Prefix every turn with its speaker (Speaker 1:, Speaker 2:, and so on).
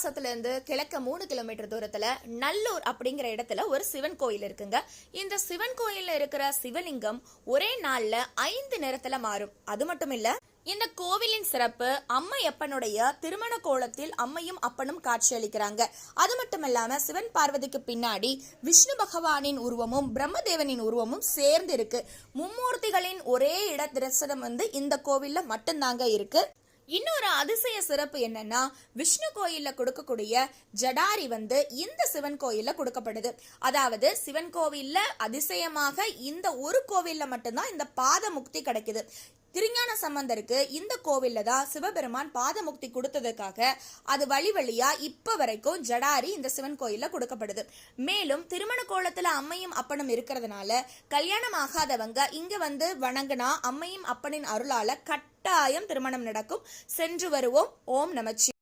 Speaker 1: பாபநாசத்துல இருந்து கிழக்க 3 கிலோமீட்டர் தூரத்துல நல்லூர் அப்படிங்கிற இடத்துல ஒரு சிவன் கோயில் இருக்குங்க. இந்த சிவன் கோயில்ல இருக்கிற சிவலிங்கம் ஒரே நாள்ல 5 நிறத்துல மாறும். அது மட்டும் இல்ல, இந்த கோவிலின் சிறப்பு அம்மையப்பனுடைய திருமண கோலத்தில் அம்மையும் அப்பனும் காட்சியளிக்கிறாங்க. அது மட்டும் இல்லாம சிவன் பார்வதிக்கு பின்னாடி விஷ்ணு பகவானின் உருவமும் பிரம்மதேவனின் உருவமும் சேர்ந்து இருக்கு. மும்மூர்த்திகளின் ஒரே இட தரிசனம் இந்த கோவில்ல மட்டும்தாங்க இருக்கு. இன்னொரு அதிசய சிறப்பு என்னன்னா, விஷ்ணு கோயில்ல கொடுக்கக்கூடிய ஜடாரி இந்த சிவன் கோயில்ல கொடுக்கப்படுது. அதாவது சிவன் கோவில்ல அதிசயமாக இந்த ஒரு கோவில்ல மட்டும்தான் இந்த பாத முக்தி கிடைக்குது. திருஞான சம்பந்தருக்கு இந்த கோவில்ல தான் சிவபெருமான் பாதமுக்தி கொடுத்ததுக்காக அது வழி வழியா இப்ப வரைக்கும் ஜடாரி இந்த சிவன் கோயில்ல கொடுக்கப்படுது. மேலும் திருமண கோலத்துல அம்மையும் அப்பனும் இருக்கிறதுனால கல்யாணம் ஆகாதவங்க இங்க வணங்கினா அம்மையும் அப்பனின் அருளால கட்டாயம் திருமணம் நடக்கும். சென்று வருவோம். ஓம் நமச்சிவாய.